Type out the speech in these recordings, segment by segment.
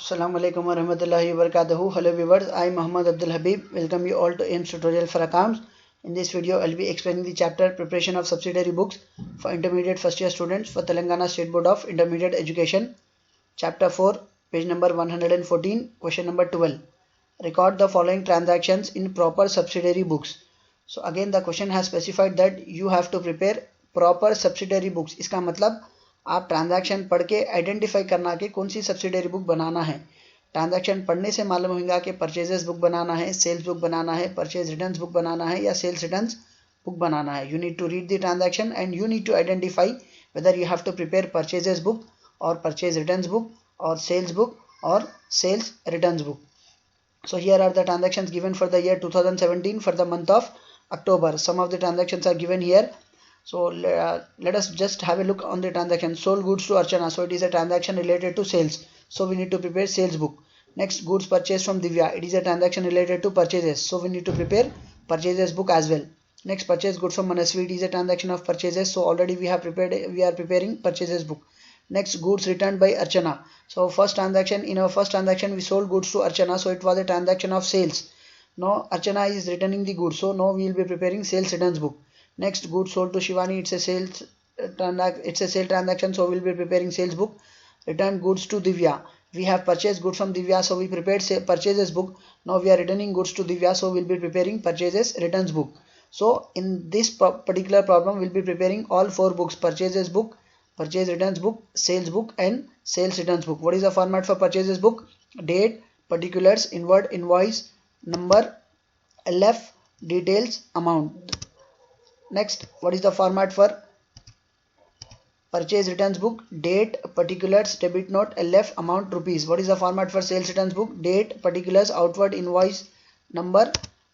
Assalamu alaikum wa rahmatullahi wa barakatuhu. Hello viewers, I am Muhammad Abdul Habib. Welcome you all to AIMS tutorial for accounts. In this video, I'll be explaining the chapter preparation of subsidiary books for intermediate first year students for Telangana State Board of Intermediate Education. Chapter 4, page number 114, question number 12. Record the following transactions in proper subsidiary books. So again the question has specified that you have to prepare proper subsidiary books. इसका मतलब आप transaction पढ़ के identify करना कि कौन सी subsidiary book बनाना है. ट्रांजैक्शन पढ़ने से मालूम होगा कि परचेजेस बुक बनाना है, सेल्स बुक बनाना है, परचेज रिटर्न्स बुक बनाना है या सेल्स रिटर्न्स बुक बनाना है. You need to read the transaction and you need to identify whether you have to prepare purchases book और परचेज रिटर्न्स बुक और सेल्स बुक और sales returns book. So here are the transactions given for the year 2017 for the month of October. Some of the transactions are given here. So let us just have a look on the transaction. Sold goods to Archana. So it is a transaction related to sales. So we need to prepare sales book. Next, goods purchased from Divya. It is a transaction related to purchases. So we need to prepare purchases book as well. Next, purchase goods from Manasvi. It is a transaction of purchases. So already we are preparing purchases book. Next, goods returned by Archana. So in our first transaction we sold goods to Archana. So it was a transaction of sales. Now Archana is returning the goods. So now we will be preparing sales returns book. Next, goods sold to Shivani. It's a sale transaction. So we will be preparing sales book. Returned goods to Divya. We have purchased goods from Divya. So we prepared purchases book. Now we are returning goods to Divya. So we will be preparing purchases returns book. So in this particular problem we will be preparing all four books: purchases book, purchase returns book, sales book and sales returns book. What is the format for purchases book? Date, particulars, inward, invoice, number, LF, details, amount. Next, what is the format for purchase returns book? Date, particulars, debit note, LF, amount, rupees. What is the format for sales returns book? Date, particulars, outward, invoice, number,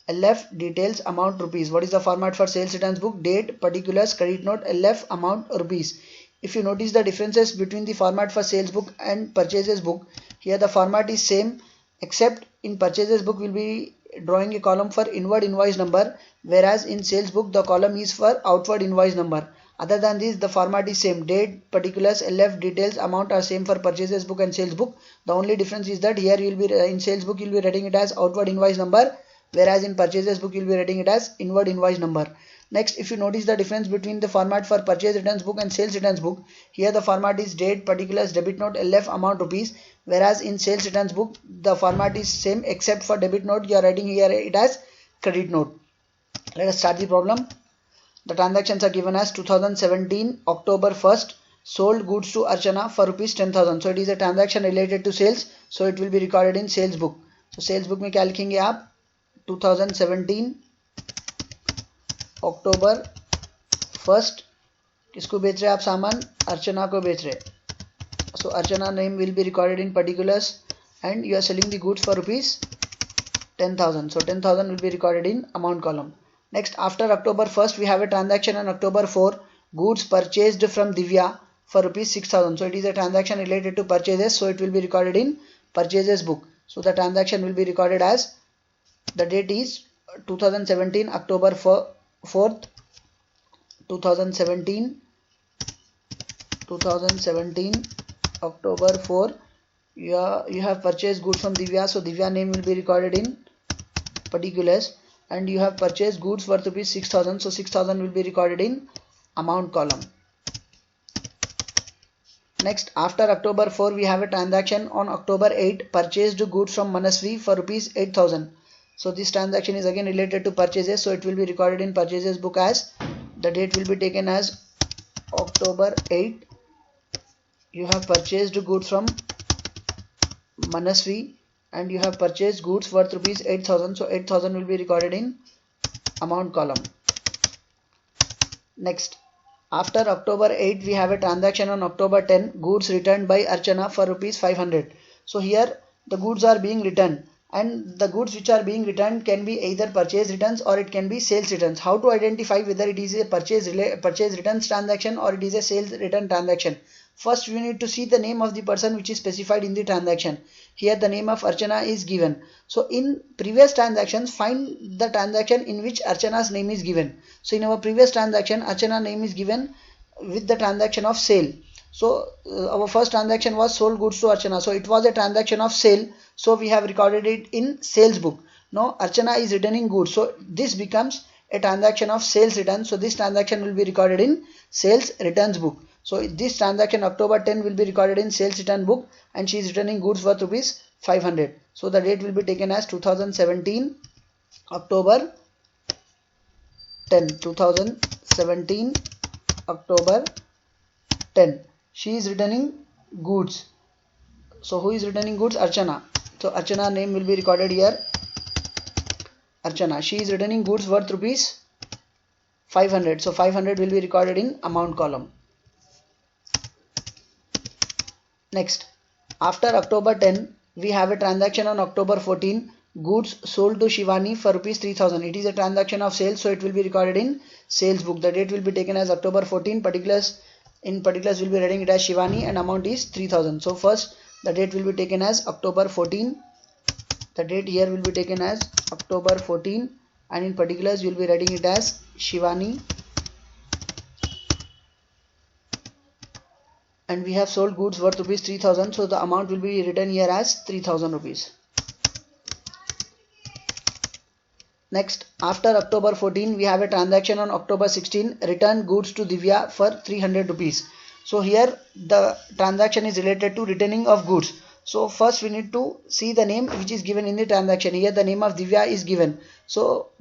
LF, details, amount, rupees. What is the format for sales returns book? Date, particulars, credit note, LF, amount, rupees. If you notice the differences between the format for sales book and purchases book, here the format is same, except in purchases book we'll be drawing a column for inward invoice number, whereas in sales book the column is for outward invoice number. Other than this, the format is same. Date, particulars, LF, details, amount are same for purchases book and sales book. The only difference is that here you will be in sales book you'll be writing it as outward invoice number, whereas in purchases book you'll be writing it as inward invoice number. Next, if you notice the difference between the format for purchase returns book and sales returns book, here the format is date, particulars, debit note, LF, amount, rupees, whereas in sales returns book the format is same except for debit note you are writing here it as credit note. Let us start the problem. The transactions are given as 2017 October 1st sold goods to Archana for rupees 10,000. So it is a transaction related to sales, so it will be recorded in sales book. So sales book में क्या लिखेंगे आप? 2017 अक्टूबर 1st किसको बेच रहे आप सामान? अर्चना को बेच रहे. So Archana name will be recorded in particulars and you are selling the goods for rupees 10,000. So 10,000 will be recorded in amount column. Next, after October 1st we have a transaction on October 4, goods purchased from Divya for rupees 6,000. So it is a transaction related to purchases, so it will be recorded in purchases book. So the transaction will be recorded as, the date is 2017 October 4th, 2017 October 4. You have purchased goods from Divya, so Divya name will be recorded in particulars, and you have purchased goods worth rupees 6,000, so 6,000 will be recorded in amount column. Next, after October 4 we have a transaction on October 8, purchased goods from Manasvi for rupees 8,000. So this transaction is again related to purchases, so it will be recorded in purchases book as, the date will be taken as October 8. You have purchased goods from Manasvi and you have purchased goods worth rupees 8,000, so 8,000 will be recorded in amount column. Next, after October 8 we have a transaction on October 10, goods returned by Archana for rupees 500. So here the goods are being returned, and the goods which are being returned can be either purchase returns or it can be sales returns. How to identify whether it is a purchase returns transaction or it is a sales return transaction? First we need to see the name of the person which is specified in the transaction. Here the name of Archana is given. So in previous transactions find the transaction in which Archana's name is given. So in our previous transaction Archana name is given with the transaction of sale. So our first transaction was sold goods to Archana. So it was a transaction of sale. So we have recorded it in sales book. Now Archana is returning goods. So this becomes a transaction of sales return. So this transaction will be recorded in sales returns book. So this transaction October 10 will be recorded in sales return book, and she is returning goods worth rupees 500. So the date will be taken as 2017 October 10. 2017 October 10. She is returning goods. So who is returning goods? Archana. So Archana name will be recorded here. Archana. She is returning goods worth rupees 500. So 500 will be recorded in amount column. Next, after October 10, we have a transaction on October 14. Goods sold to Shivani for rupees 3000. It is a transaction of sales, so it will be recorded in sales book. The date will be taken as October 14. In particulars will be reading it as Shivani, and amount is 3000. So first the date will be taken as October 14. The date here will be taken as October 14, and in particulars we will be writing it as Shivani, and we have sold goods worth rupees 3000. So the amount will be written here as 3000 rupees. Next, after October 14, we have a transaction on October 16. Return goods to Divya for 300 rupees. So here the transaction is related to returning of goods. So first we need to see the name which is given in the transaction. Here the name of Divya is given. So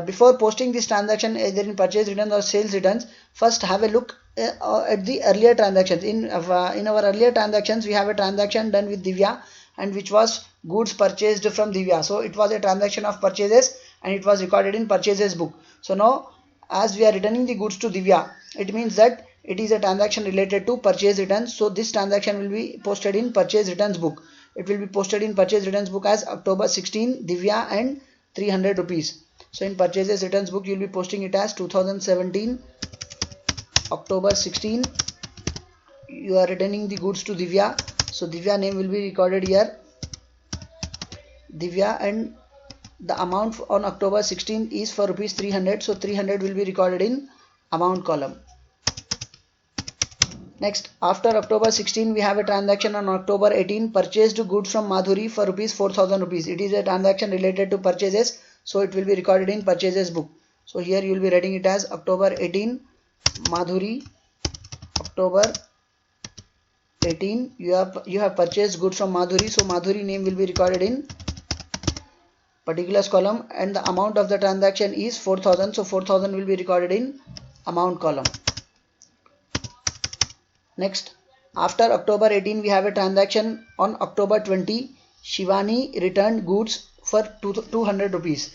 before posting this transaction either in purchase returns or sales returns, first have a look at the earlier transactions. In our earlier transactions, we have a transaction done with Divya, and which was goods purchased from Divya. So it was a transaction of purchases, and it was recorded in purchases book. So now as we are returning the goods to Divya, it means that it is a transaction related to purchase returns. So this transaction will be posted in purchase returns book. It will be posted in purchase returns book as October 16 Divya and 300 rupees. So in purchases returns book you will be posting it as 2017 October 16. You are returning the goods to Divya. So Divya name will be recorded here, Divya, and the amount on October 16 is for rupees 300. So 300 will be recorded in amount column. Next, after October 16, we have a transaction on October 18. Purchased goods from Madhuri for rupees 4000 rupees. It is a transaction related to purchases, so it will be recorded in purchases book. So here you will be writing it as October 18 Madhuri. October 18 you have purchased goods from Madhuri. So Madhuri name will be recorded in particulars column, and the amount of the transaction is 4000. So 4000 will be recorded in amount column. Next, after October 18, we have a transaction on October 20. Shivani returned goods for 200 rupees.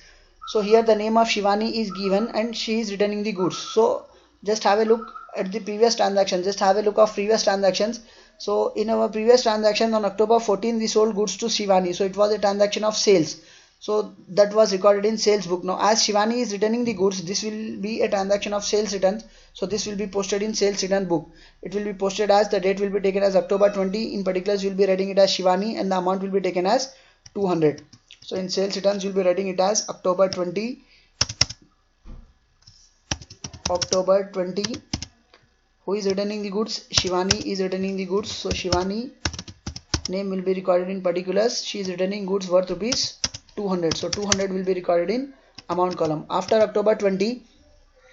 So here the name of Shivani is given, and she is returning the goods. So just have a look at the previous transaction. Just have a look of previous transactions. So in our previous transaction on October 14, we sold goods to Shivani. So it was a transaction of sales. So that was recorded in sales book. Now as Shivani is returning the goods, this will be a transaction of sales returns. So this will be posted in sales return book. It will be posted as, the date will be taken as October 20. In particulars, you will be writing it as Shivani, and the amount will be taken as 200. So in sales returns, you will be writing it as October 20. October 20. Who is returning the goods? Shivani is returning the goods. So Shivani name will be recorded in particulars. She is returning goods worth rupees 200. So 200 will be recorded in amount column. After October 20,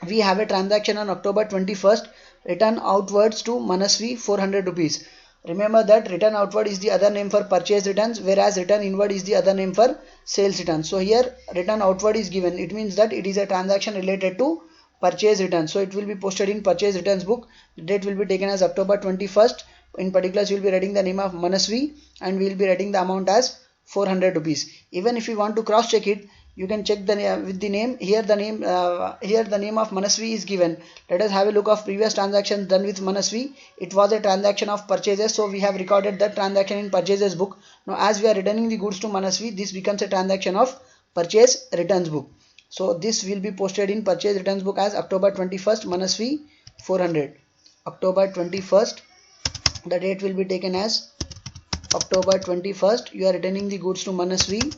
we have a transaction on October 21st. Return outwards to Manasvi 400 rupees. Remember that return outward is the other name for purchase returns, whereas return inward is the other name for sales returns. So here return outward is given. It means that it is a transaction related to purchase returns. So it will be posted in purchase returns book. The date will be taken as October 21st. In particulars, you will be writing the name of Manasvi, and we will be writing the amount as 400 rupees. Even if you want to cross check it, you can check with the name. Here the name of Manasvi is given. Let us have a look of previous transactions done with Manasvi. It was a transaction of purchases, so we have recorded that transaction in purchases book. Now as we are returning the goods to Manasvi, this becomes a transaction of purchase returns book. So this will be posted in purchase returns book as October 21st Manasvi 400. October 21st. The date will be taken as October 21st. You are returning the goods to Manasvi,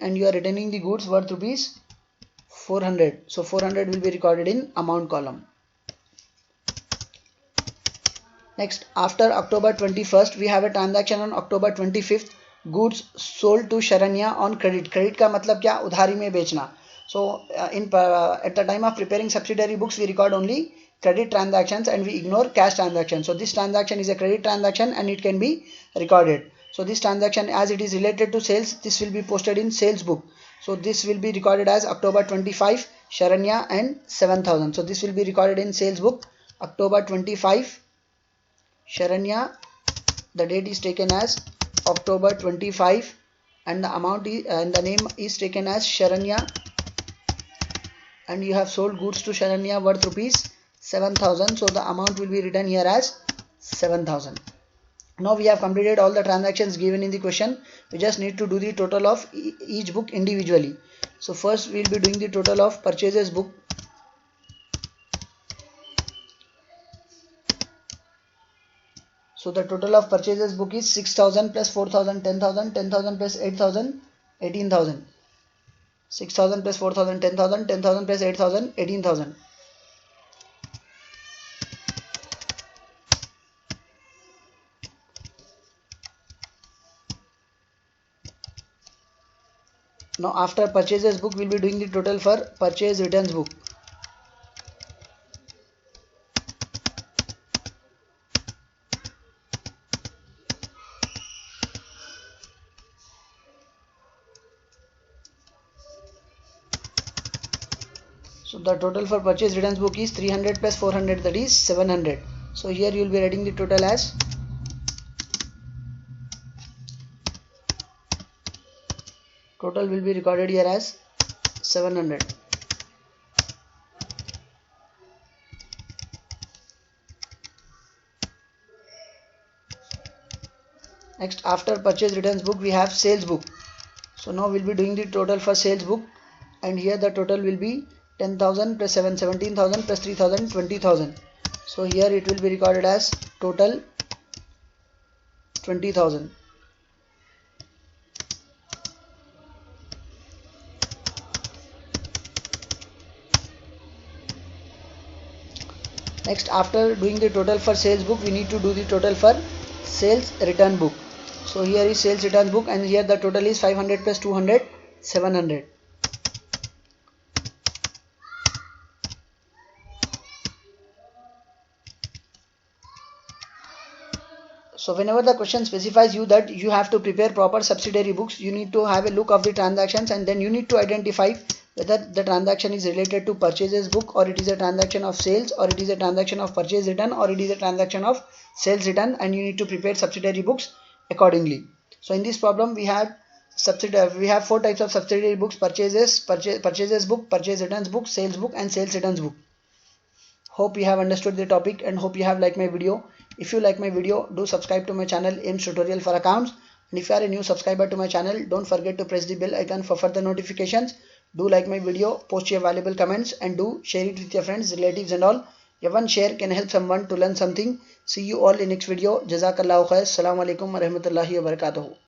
and you are returning the goods worth rupees 400. So 400 will be recorded in amount column. Next, after October 21st, we have a transaction on October 25th. Goods sold to Sharanya on credit. Credit का मतलब क्या? उधारी में बेचना. So at the time of preparing subsidiary books, we record only credit transactions and we ignore cash transactions. So this transaction is a credit transaction and it can be recorded. So this transaction, as it is related to sales, this will be posted in sales book. So this will be recorded as October 25, Sharanya and 7,000. So this will be recorded in sales book. October 25, Sharanya. The date is taken as October 25 and the amount is, and the name is taken as Sharanya, and you have sold goods to Sharanya worth rupees 7,000. So the amount will be written here as 7,000. Now we have completed all the transactions given in the question. We just need to do the total of each book individually. So first we will be doing the total of purchases book. So the total of purchases book is 6,000 plus 4,000, 10,000, 10,000 plus 8,000, 18,000. 6,000 plus 4,000, 10,000, 10,000 plus 8,000, 18,000. Now after purchases book, we will be doing the total for purchase returns book. So the total for purchase returns book is 300 plus 400, that is 700. So here you will be writing the total as total will be recorded here as 700. Next, after purchase returns book, we have sales book. So now we'll be doing the total for sales book, and here the total will be 10,000 plus 17,000 plus 3,000, 20,000. So here it will be recorded as total 20,000. Next, after doing the total for sales book, we need to do the total for sales return book. So here is sales return book, and here the total is 500 plus 200, 700. So whenever the question specifies you that you have to prepare proper subsidiary books, you need to have a look of the transactions, and then you need to identify whether the transaction is related to purchases book, or it is a transaction of sales, or it is a transaction of purchase return, or it is a transaction of sales return, and you need to prepare subsidiary books accordingly. So in this problem we have 4 types of subsidiary books: purchases book, purchase returns book, sales book, and sales returns book. Hope you have understood the topic and hope you have liked my video. If you like my video, do subscribe to my channel AIMS Tutorial for Accounts. And if you are a new subscriber to my channel, don't forget to press the bell icon for further notifications. Do like my video, post your valuable comments, and do share it with your friends, relatives and all. Your one share can help someone to learn something. See you all in next video. Jazakallahu khair. Assalamu alaikum wa rahmatullahi wa barakatuh.